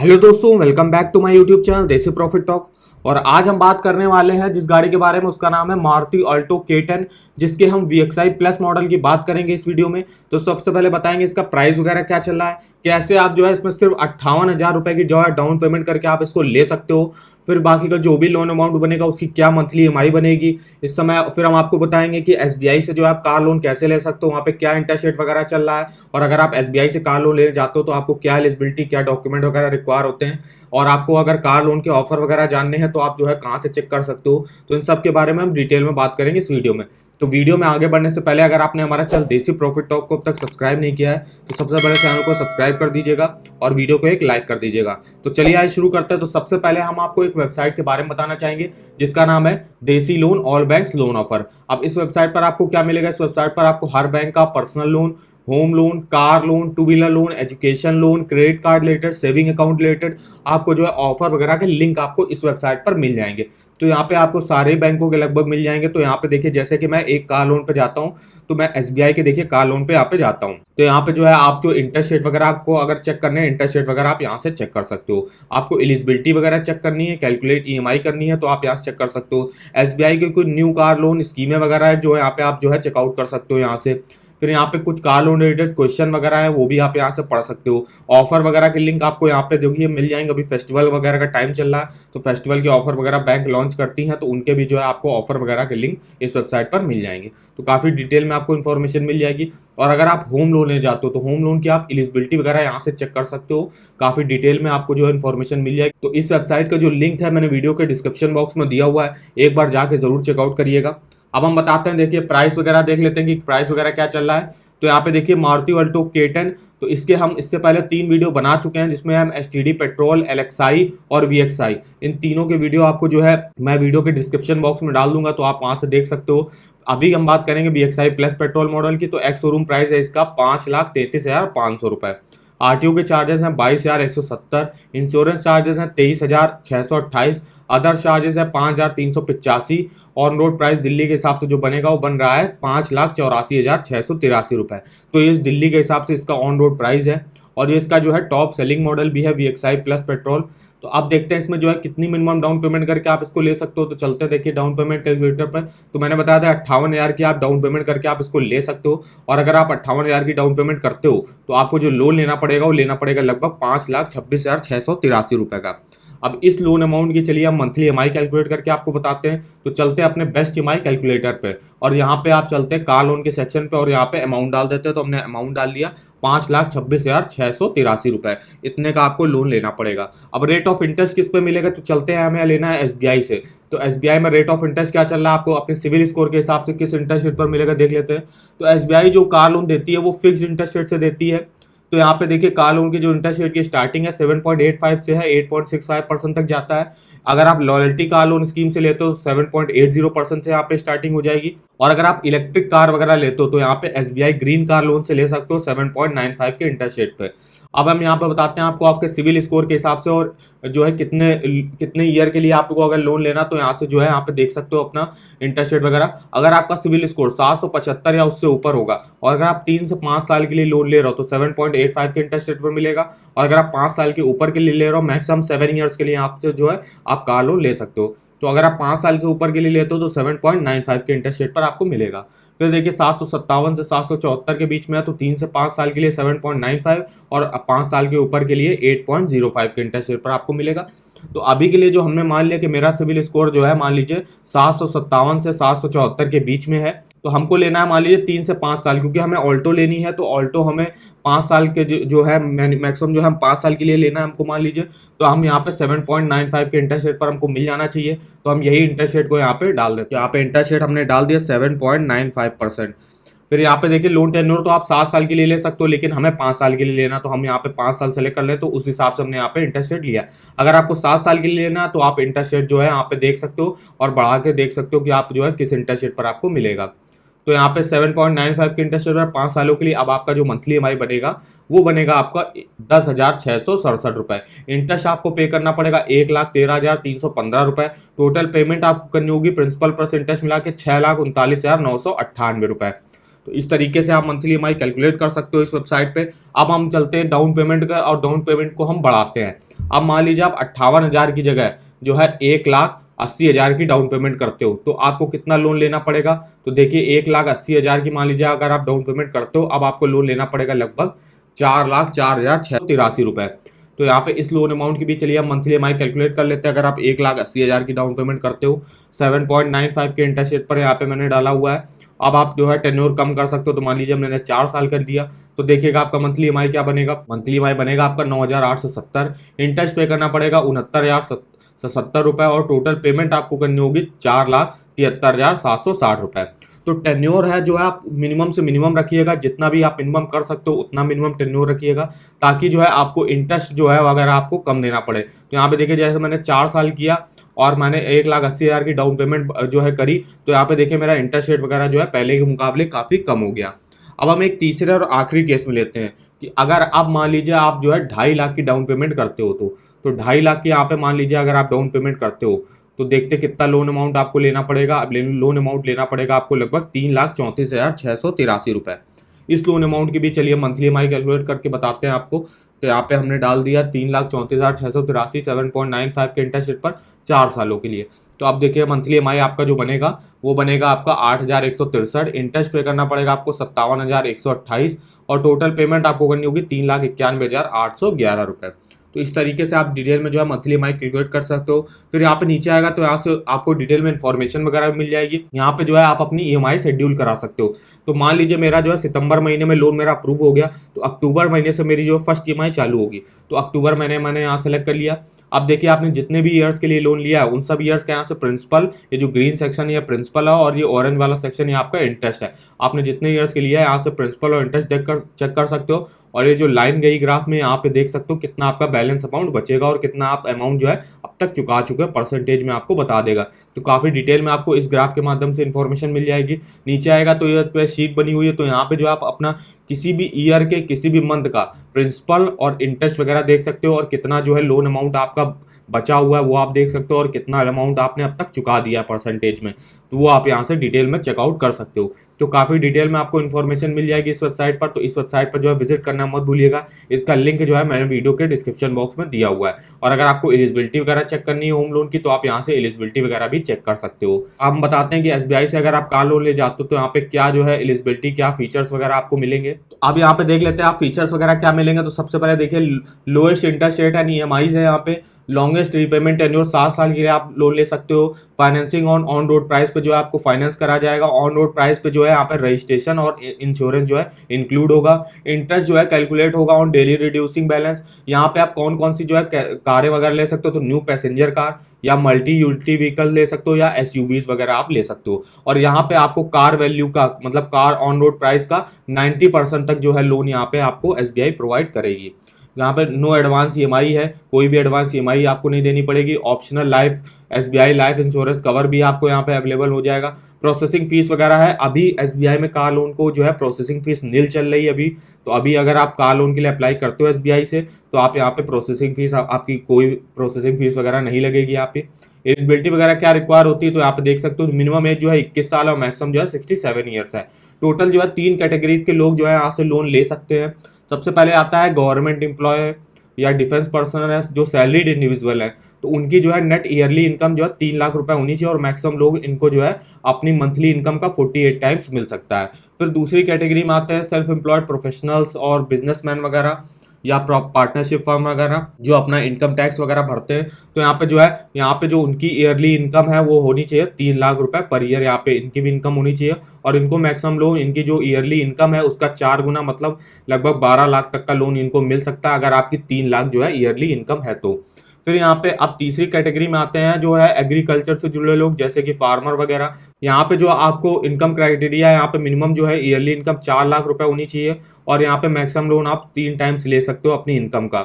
Hello दोस्तों, welcome back to my YouTube channel Desi profit talk. और आज हम बात करने वाले हैं जिस गाड़ी के बारे में, उसका नाम है मारुति ऑल्टो K10, जिसके हम VXI प्लस मॉडल की बात करेंगे इस वीडियो में। तो सबसे पहले बताएंगे इसका प्राइस वगैरह क्या चल रहा है, कैसे आप जो है इसमें सिर्फ 58,000 रुपए की जो है डाउन पेमेंट करके आप इसको ले सकते हो। फिर बाकी का जो भी लोन अमाउंट बनेगा उसकी क्या मंथली EMI बनेगी इस समय। फिर हम आपको बताएंगे कि SBI से जो है आप कार लोन कैसे ले सकते हो, वहाँ पे क्या इंटरेस्ट रेट वगैरह चल रहा है, और अगर आप SBI से कार लोन लेने जाते हो तो आपको क्या एलिजिबिलिटी, क्या डॉक्यूमेंट वगैरह रिक्वायर होते हैं, और आपको अगर कार लोन के ऑफर वगैरह जानने हैं तो आप जो है कहाँ से चेक कर सकते हो। तो इन सब के बारे में हम डिटेल में बात करेंगे इस वीडियो में। तो वीडियो में आगे बढ़ने से पहले अगर आपने हमारा चैनल देसी प्रॉफिट टॉक को अब तक सब्सक्राइब नहीं किया है तो सबसे पहले चैनल को सब्सक्राइब कर दीजिएगा और वीडियो को एक लाइक कर दीजिएगा। तो चलिए आज शुरू करते हैं। तो सबसे पहले हम आपको एक वेबसाइट के बारे में बताना चाहेंगे जिसका नाम है देसी loan all banks loan offer. अब इस वेबसाइट पर आपको क्या मिलेगा, इस वेबसाइट पर आपको हर बैंक का personal loan, home loan, car loan, two wheeler loan, education loan, credit card related, saving account related आपको जो है ऑफर वगैरह के लिंक आपको इस वेबसाइट पर मिल जाएंगे। तो यहाँ पे आपको सारे बैंकों के लगभग मिल जाएंगे। तो यहाँ पे देखिए, जैसे कि मैं एक कार लोन पे जाता हूँ तो मैं SBI के देखिए कार लोन पे यहाँ पे जाता हूँ। तो यहाँ पे जो है आप जो इंटरेस्ट रेट वगैरह आपको अगर चेक करने हैं, इंटरेस्ट रेट वगैरह आप यहाँ से चेक कर सकते हो। आपको एलिजिबिलिटी वगैरह चेक करनी है, कैलकुलेट EMI करनी है तो आप यहाँ से चेक कर सकते हो। SBI की कोई न्यू कार लोन स्कीमें वगैरह है जो यहाँ पे आप जो है चेकआउट कर सकते हो यहाँ से। फिर यहाँ पे कुछ कार लोन रिलेटेड क्वेश्चन वगैरह है वो भी आप यहाँ से पढ़ सकते हो। ऑफर वगैरह के लिंक आपको यहाँ पे देखिए मिल जाएंगे। अभी फेस्टिवल वगैरह का टाइम चल रहा है तो फेस्टिवल के ऑफर वगैरह बैंक लॉन्च करती हैं तो उनके भी जो है आपको ऑफर वगैरह के लिंक इस वेबसाइट पर मिल जाएंगे। तो काफ़ी डिटेल में आपको इन्फॉर्मेशन मिल जाएगी। और अगर आप होम लोन ले जाते हो तो होम लोन की आप एलिजिबिलिटी वगैरह यहाँ से चेक कर सकते हो। काफ़ी डिटेल में आपको जो है इन्फॉर्मेशन मिल जाएगी। तो इस वेबसाइट का जो लिंक है मैंने वीडियो के डिस्क्रिप्शन बॉक्स में दिया हुआ है, एक बार जाके जरूर चेकआउट करिएगा। अब हम बताते हैं, देखिए प्राइस वगैरह देख लेते हैं कि प्राइस वगैरह क्या चल रहा है। तो यहाँ पे देखिए मारुति ऑल्टो K10, तो इसके हम इससे पहले 3 वीडियो बना चुके हैं जिसमें हम STD पेट्रोल, LXI और VXI, इन तीनों के वीडियो आपको जो है मैं वीडियो के डिस्क्रिप्शन बॉक्स में डाल दूंगा तो आप वहां से देख सकते हो। अभी हम बात करेंगे VXI प्लस पेट्रोल मॉडल की। तो एक्स शोरूम प्राइस है इसका 5,33,500 रुपए। RTO के चार्जेस हैं 22,170, इंश्योरेंस चार्जेस हैं 23,628, अदर चार्जेस है 5,385, ऑन रोड प्राइस दिल्ली के हिसाब से जो बनेगा वो बन रहा है 5,84,683 रुपए। तो ये दिल्ली के हिसाब से इसका ऑन रोड प्राइस है। और ये इसका जो है टॉप सेलिंग मॉडल भी है VXI प्लस पेट्रोल। तो अब देखते हैं इसमें जो है कितनी मिनिमम डाउन पेमेंट करके आप इसको ले सकते हो। तो चलते हैं देखिए डाउन पेमेंट कैलकुलेटर पर। तो मैंने बताया था 58,000 की आप डाउन पेमेंट करके आप इसको ले सकते हो। और अगर आप 58,000 की डाउन पेमेंट करते हो तो आपको जो लोन लेना पड़ेगा वो लेना पड़ेगा लगभग 5,26,683 रुपए का। अब इस लोन अमाउंट की चलिए हम मंथली EMI कैलकुलेट करके आपको बताते हैं। तो चलते हैं अपने बेस्ट EMI कैलकुलेटर पे और यहाँ पे आप चलते हैं कार लोन के सेक्शन पे और यहाँ पे अमाउंट डाल देते हैं। तो हमने अमाउंट डाल दिया 5,26,683 रुपए, इतने का आपको लोन लेना पड़ेगा। अब रेट ऑफ इंटरेस्ट किस पे मिलेगा, तो चलते हैं हमें लेना है SBI से। तो SBI में रेट ऑफ इंटरेस्ट क्या चल रहा है, आपको अपने सिविल स्कोर के हिसाब से किस इंटरेस्ट रेट पर मिलेगा देख लेते हैं। तो SBI जो कार लोन देती है वो फिक्स इंटरेस्ट रेट से देती है। तो यहाँ पे देखिए कार लोन की जो इंटरेस्ट रेट की स्टार्टिंग है 7.85 से है 8.65% तक जाता है। अगर आप लॉयल्टी कार लोन स्कीम से लेते हो 7.80% से यहाँ पे स्टार्टिंग हो जाएगी। और अगर आप इलेक्ट्रिक कार वगैरह लेते हो तो यहाँ पे SBI ग्रीन कार लोन से ले सकते हो 7.95 के इंटरेस्ट रेट पे। अब हम यहाँ पे बताते हैं आपको आपके सिविल स्कोर के हिसाब से और जो है कितने कितने ईयर के लिए आपको अगर लोन लेना तो यहाँ से जो है यहाँ पे देख सकते हो अपना इंटरेस्ट रेट वगैरह। अगर आपका सिविल स्कोर 775 या उससे ऊपर होगा और अगर आप 3 से 5 साल के लिए लोन ले रहे हो तो 7.85 के इंटरेस्ट रेट पर मिलेगा। और अगर आप 5 साल के ऊपर के लिए ले रहे हो, मैक्सिमम 7 ईयर्स के लिए आपसे जो है आप कार लोन ले सकते हो। तो अगर आप 5 साल से ऊपर के लिए लेते हो तो 7.95 के इंटरेस्ट रेट पर आपको मिलेगा। फिर देखिए 757 से 774 के बीच में है तो 3 से 5 साल के लिए 7.95 और 5 साल के ऊपर के लिए 8.05 के इंटरेस्ट रेट पर आपको मिलेगा। तो अभी के लिए जो हमने मान लिया कि मेरा सिविल स्कोर जो है मान लीजिए 757 से 774 के बीच में है तो हमको लेना है मान लीजिए 3 से 5 साल, क्योंकि हमें ऑल्टो लेनी है। तो ऑल्टो हमें 5 साल के जो है मैक्सिमम जो हम 5 साल के लिए लेना है हमको मान लीजिए। तो हम यहाँ पे 7.95 के इंटरेस्ट रेट पर हमको मिल जाना चाहिए। तो हम यही इंटरेस्ट रेट को यहाँ पे डाल देते हैं। यहाँ पे इंटरेस्ट रेट हमने डाल दिया 7.95%। फिर यहाँ पे देखिए लोन टेन्योर तो आप 7 साल के लिए ले सकते हो, लेकिन हमें 5 साल के लिए लेना तो हम यहाँ पे 5 साल सेलेक्ट कर ले तो उस हिसाब से हमने यहाँ पे इंटरेस्ट रेट लिया। अगर आपको 7 साल के लिए लेना तो आप इंटरेस्ट रेट जो है यहाँ पे देख सकते हो और बढ़ा के देख सकते हो कि आप जो है किस इंटरेस्ट रेट पर आपको मिलेगा। तो यहाँ पे 7.95 के इंटरेस्ट रेट पर 5 सालों के लिए अब आपका जो मंथली EMI बनेगा वो बनेगा आपका 10,667 रुपए। इंटरेस्ट आपको पे करना पड़ेगा 1,13,315 रुपए। टोटल पेमेंट आपको करनी होगी प्रिंसिपल प्लस इंटरेस्ट मिला के 6,39,998 रुपए। तो इस तरीके से आप मंथली EMI कैलकुलेट कर सकते हो इस वेबसाइट पे। अब हम चलते हैं डाउन पेमेंट का, और डाउन पेमेंट को हम बढ़ाते हैं। अब मान लीजिए आप 58,000 की जगह जो है 1,80,000 की डाउन पेमेंट करते हो, तो आपको कितना लोन लेना पड़ेगा? तो देखिए 1,80,000 की मान लीजिए अगर आप डाउन पेमेंट करते हो, अब आपको लोन लेना पड़ेगा लगभग 4,04,683 रुपए। तो यहाँ पे इस लोन अमाउंट की भी चलिए हम मंथली EMI कैलकुलेट कर लेते हैं। अगर आप 1,80,000 की डाउन पेमेंट करते हो, 7.95 के इंटरेस्ट रेट पर यहाँ पे मैंने डाला हुआ है। अब आप जो है टेन्योर कम कर सकते हो, तो मान लीजिए मैंने 4 साल कर दिया, तो देखिएगा आपका मंथली EMI क्या बनेगा। मंथली EMI बनेगा आपका 9,870। इंटरेस्ट पे करना पड़ेगा 69,070 रुपए, और टोटल पेमेंट आपको करनी होगी 4,73,760 रुपए। तो टेन्योर है जो है आप मिनिमम से मिनिमम रखिएगा, जितना भी आप मिनिमम कर सकते हो उतना मिनिमम टेन्योर रखिएगा, ताकि जो है आपको इंटरेस्ट जो है अगर आपको कम देना पड़े। तो यहाँ पे देखिए जैसे मैंने 4 साल किया और मैंने 1,80,000 की डाउन पेमेंट जो है करी, तो यहाँ पे देखिए मेरा इंटरेस्ट रेट वगैरह जो है पहले के मुकाबले काफ़ी कम हो गया। अब हम एक तीसरे और आखिरी केस में लेते हैं कि अगर आप मान लीजिए आप जो है 2.5 लाख की डाउन पेमेंट करते हो, तो 2.5 लाख की यहाँ पे मान लीजिए अगर आप डाउन पेमेंट करते हो, तो देखते कितना लोन अमाउंट आपको लेना पड़ेगा। अब लोन अमाउंट लेना पड़ेगा आपको लगभग 3,34,683 रुपए। इस लोन अमाउंट की भी चलिए मंथली EMI कैलकुलेट करके बताते हैं आपको। तो यहाँ पे हमने डाल दिया 3,34,683, 7.95 के इंटरेस्ट रेट पर 4 सालों के लिए। तो अब देखिए मंथली EMI आपका जो बनेगा वो बनेगा आपका 8,163। इंटरेस्ट पे करना पड़ेगा आपको 57,128, और टोटल पेमेंट आपको करनी होगी 3,91,811 रुपए। तो इस तरीके से आप डिटेल में जो है मंथली EMI कैलकुलेट कर सकते हो। फिर यहाँ पे नीचे आएगा तो यहाँ से आपको डिटेल में इन्फॉर्मेशन वगैरह मिल जाएगी। यहाँ पे जो है आप अपनी EMI शेड्यूल करा सकते हो। तो मान लीजिए मेरा जो है सितंबर महीने में लोन मेरा अप्रूव हो गया, तो अक्टूबर महीने से मेरी जो फर्स्ट EMI चालू होगी। तो अक्टूबर महीने मैंने यहाँ सेलेक्ट कर लिया। अब देखिए आपने जितने भी ईयर्स के लिए लोन लिया है उन सब ईयर्स का यहाँ से प्रिंसिपल, ये जो ग्रीन सेक्शन ये प्रिंसिपल है, और ये ऑरेंज वाला सेक्शन ये आपका इंटरेस्ट है। आपने जितने ईयर्स के लिया है यहाँ से प्रिंसिपल और इंटरेस्ट चेक कर सकते हो। और ये जो लाइन गई ग्राफ में यहाँ पे देख सकते हो कितना आपका बैलेंस अमाउंट बचेगा और कितना आप अमाउंट जो है अब तक चुका चुके हैं, परसेंटेज में आपको बता देगा। तो काफ़ी डिटेल में आपको इस ग्राफ के माध्यम से इन्फॉर्मेशन मिल जाएगी। नीचे आएगा तो ये पे शीट बनी हुई है, तो यहाँ पे जो आप अपना किसी भी ईयर के किसी भी मंथ का प्रिंसिपल और इंटरेस्ट वगैरह देख सकते हो, और कितना जो है लोन अमाउंट आपका बचा हुआ है वो आप देख सकते हो, और कितना अमाउंट आपने अब तक चुका दिया परसेंटेज में, तो वो आप यहाँ से डिटेल में चेकआउट कर सकते हो। तो काफ़ी डिटेल में आपको इन्फॉर्मेशन मिल जाएगी इस वेबसाइट पर। तो इस वेबसाइट पर जो है विजिट करना मत भूलिएगा। इसका लिंक जो है मैंने वीडियो के डिस्क्रिप्शन बॉक्स में दिया हुआ है। और अगर आपको एलिजिबिलिटी वगैरह चेक करनी है होम लोन की, तो आप यहाँ से एलिजिबिलिटी वगैरह भी चेक कर सकते हो। हम बताते हैं कि SBI से अगर आप कार लोन ले जाते हो तो यहाँ पे क्या जो है एलिजिबिलिटी, क्या फीचर्स वगैरह आपको मिलेंगे। तो अब यहाँ पे देख लेते हैं आप फीचर्स वगैरह क्या मिलेंगे। तो सबसे पहले देखिए lowest interest rate and EMIs है यहाँ पे। लॉन्गेस्ट रीपेमेंट टेन्योर 7 साल के लिए आप लोन ले सकते हो। फाइनेंसिंग ऑन रोड प्राइस पे जो है आपको फाइनेंस करा जाएगा। ऑन रोड प्राइस पे जो है यहाँ पे रजिस्ट्रेशन और इंश्योरेंस जो है इंक्लूड होगा। इंटरेस्ट जो है कैलकुलेट होगा ऑन डेली रिड्यूसिंग बैलेंस। यहाँ पे आप कौन कौन सी जो है कारें वगैरह ले सकते हो, तो न्यू पैसेंजर कार या मल्टी यूटिलिटी व्हीकल ले सकते हो, या SUVs वगैरह आप ले सकते हो। और यहाँ पे आपको कार वैल्यू का मतलब कार ऑन रोड प्राइस का 90% तक जो है लोन यहाँ पे आपको SBI प्रोवाइड करेगी। यहाँ पे नो एडवांस EMI है, कोई भी एडवांस EMI आपको नहीं देनी पड़ेगी। Optional life SBI life insurance cover भी आपको यहाँ पे अवेलेबल हो जाएगा। प्रोसेसिंग फीस वगैरह है, अभी SBI में कार लोन को जो है प्रोसेसिंग फीस नील चल रही है अभी। तो अभी अगर आप कार लोन के लिए अप्लाई करते हो SBI से, तो आप यहाँ पे प्रोसेसिंग फीस, आपकी कोई प्रोसेसिंग फीस वगैरह नहीं लगेगी यहाँ पे। एलिजिबिलिटी वगैरह क्या रिक्वायर होती है, तो यहाँ पे देख सकते हो मिनिमम एज जो है 21 साल और मैक्सिमम जो है 67 ईयर्स है। टोटल जो है 3 कैटेगरीज के लोग जो है यहाँ से लोन ले सकते हैं। सबसे पहले आता है गवर्नमेंट एम्प्लॉय या डिफेंस पर्सनल है जो सैलरीड इंडिविजुअल है, तो उनकी जो है नेट ईयरली इनकम जो है 3 लाख रुपए होनी चाहिए, और मैक्सिमम लोग इनको जो है अपनी मंथली इनकम का 48 टाइम्स मिल सकता है। फिर दूसरी कैटेगरी में आते हैं सेल्फ एम्प्लॉयड प्रोफेशनल्स और बिजनेसमैन वगैरह या पार्टनरशिप फर्म वगैरह जो अपना इनकम टैक्स वगैरह भरते हैं। तो यहाँ पे जो है यहाँ पे जो उनकी ईयरली इनकम है वो होनी चाहिए 3 लाख रुपए पर ईयर, यहाँ पे इनकी भी इनकम होनी चाहिए। और इनको मैक्सिमम लोन इनकी जो ईयरली इनकम है उसका 4 गुना मतलब लगभग 12 लाख तक का लोन इनको मिल सकता है अगर आपकी 3 लाख जो है ईयरली इनकम है तो। फिर यहाँ पे अब तीसरी कैटेगरी में आते हैं जो है एग्रीकल्चर से जुड़े लोग, जैसे कि फार्मर वगैरह। यहाँ पे जो आपको इनकम क्राइटेरिया है, यहाँ पे मिनिमम जो है ईयरली इनकम 4 लाख रुपए होनी चाहिए, और यहाँ पे मैक्सिमम लोन आप 3 टाइम्स ले सकते हो अपनी इनकम का।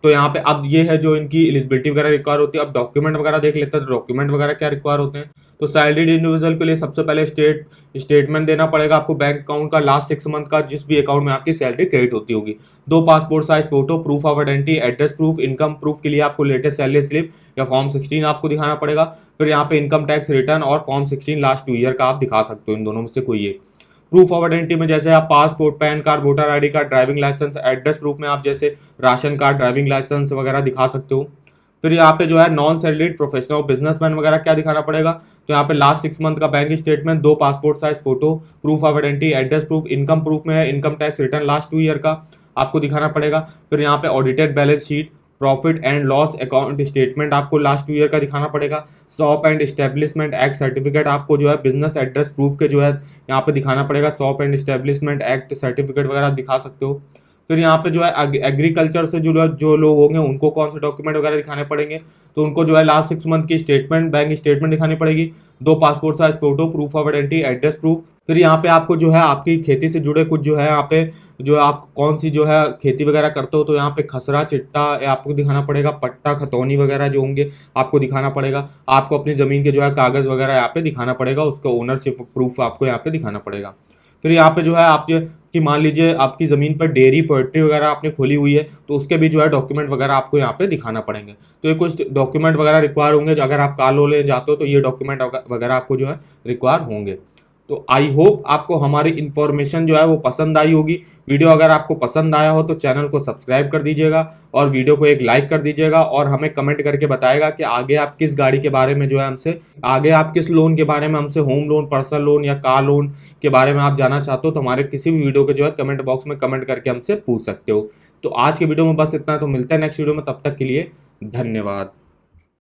तो यहाँ पे अब ये है जो इनकी एलिजिबिलिटी वगैरह रिक्वायर होती है। अब डॉक्यूमेंट वगैरह देख लेते हैं, तो डॉक्यूमेंट वगैरह क्या रिक्वायर होते हैं। तो सैलरीड इंडिविजुअल के लिए सबसे पहले स्टेटमेंट देना पड़ेगा आपको बैंक अकाउंट का लास्ट 6 मंथ का, जिस भी अकाउंट में आपकी सैलरी क्रेडिट होती होगी। 2 passport size photo, proof of identity, address proof, income proof के लिए आपको लेटेस्ट सैलरी स्लिप या फॉर्म 16 आपको दिखाना पड़ेगा। फिर यहाँ पे इनकम टैक्स रिटर्न और फॉर्म 16 लास्ट 2 ईयर का आप दिखा सकते हो, इन दोनों में से कोई एक। प्रूफ ऑफ आइडेंटिटी में जैसे आप passport, PAN card, voter ID card, driving licence. Address proof में आप जैसे राशन कार्ड, ड्राइविंग लाइसेंस वगैरह दिखा सकते हो। फिर यहाँ पे जो है नॉन सैलरीड प्रोफेशनल बिजनेसमैन वगैरह क्या दिखाना पड़ेगा, तो यहाँ पे लास्ट 6 मंथ का bank statement, 2 passport size photo, proof of identity, address proof. Income proof में है income tax return last 2 year का आपको दिखाना पड़ेगा। फिर यहाँ पे audited balance sheet, profit and loss account statement आपको लास्ट 2 ईयर का दिखाना पड़ेगा। Shop and establishment act certificate आपको जो है बिजनेस एड्रेस प्रूफ के जो है यहाँ पे दिखाना पड़ेगा। Shop and establishment act certificate वगैरह दिखा सकते हो। फिर यहाँ पे जो है एग्रीकल्चर से जो लोग होंगे उनको कौन से डॉक्यूमेंट वगैरह दिखाने पड़ेंगे, तो उनको जो है लास्ट 6 मंथ की स्टेटमेंट, बैंक स्टेटमेंट दिखानी पड़ेगी, 2 passport size photo, proof of identity, address proof. फिर यहाँ पे आपको जो है आपकी खेती से जुड़े कुछ जो है यहाँ पे जो आप कौन सी जो है खेती वगैरह करते हो, तो यहाँ पे खसरा, चिट्टा आपको दिखाना पड़ेगा, पट्टा, खतौनी वगैरह जो होंगे आपको दिखाना पड़ेगा। आपको अपनी ज़मीन के जो है कागज़ वगैरह यहाँ पे दिखाना पड़ेगा, उसका ओनरशिप प्रूफ आपको यहाँ पे दिखाना पड़ेगा। फिर यहाँ पे जो है आप कि मान लीजिए आपकी ज़मीन पर डेयरी, पोल्ट्री वगैरह आपने खोली हुई है, तो उसके भी जो है डॉक्यूमेंट वगैरह आपको यहाँ पे दिखाना पड़ेंगे। तो ये कुछ डॉक्यूमेंट वगैरह रिक्वायर होंगे, अगर आप कार लोन लेने जाते हो तो ये डॉक्यूमेंट वगैरह आपको जो है रिक्वायर होंगे। तो आई होप आपको हमारी इन्फॉर्मेशन जो है वो पसंद आई होगी। वीडियो अगर आपको पसंद आया हो तो चैनल को सब्सक्राइब कर दीजिएगा और वीडियो को एक लाइक कर दीजिएगा, और हमें कमेंट करके बताएगा कि आगे आप किस गाड़ी के बारे में जो है हमसे, आगे आप किस लोन के बारे में हमसे, होम लोन, पर्सनल लोन या कार लोन के बारे में आप जानना चाहते हो, तो हमारे किसी भी वीडियो के जो है कमेंट बॉक्स में कमेंट करके हमसे पूछ सकते हो। तो आज के वीडियो में बस इतना, तो मिलते हैं नेक्स्ट वीडियो में, तब तक के लिए धन्यवाद।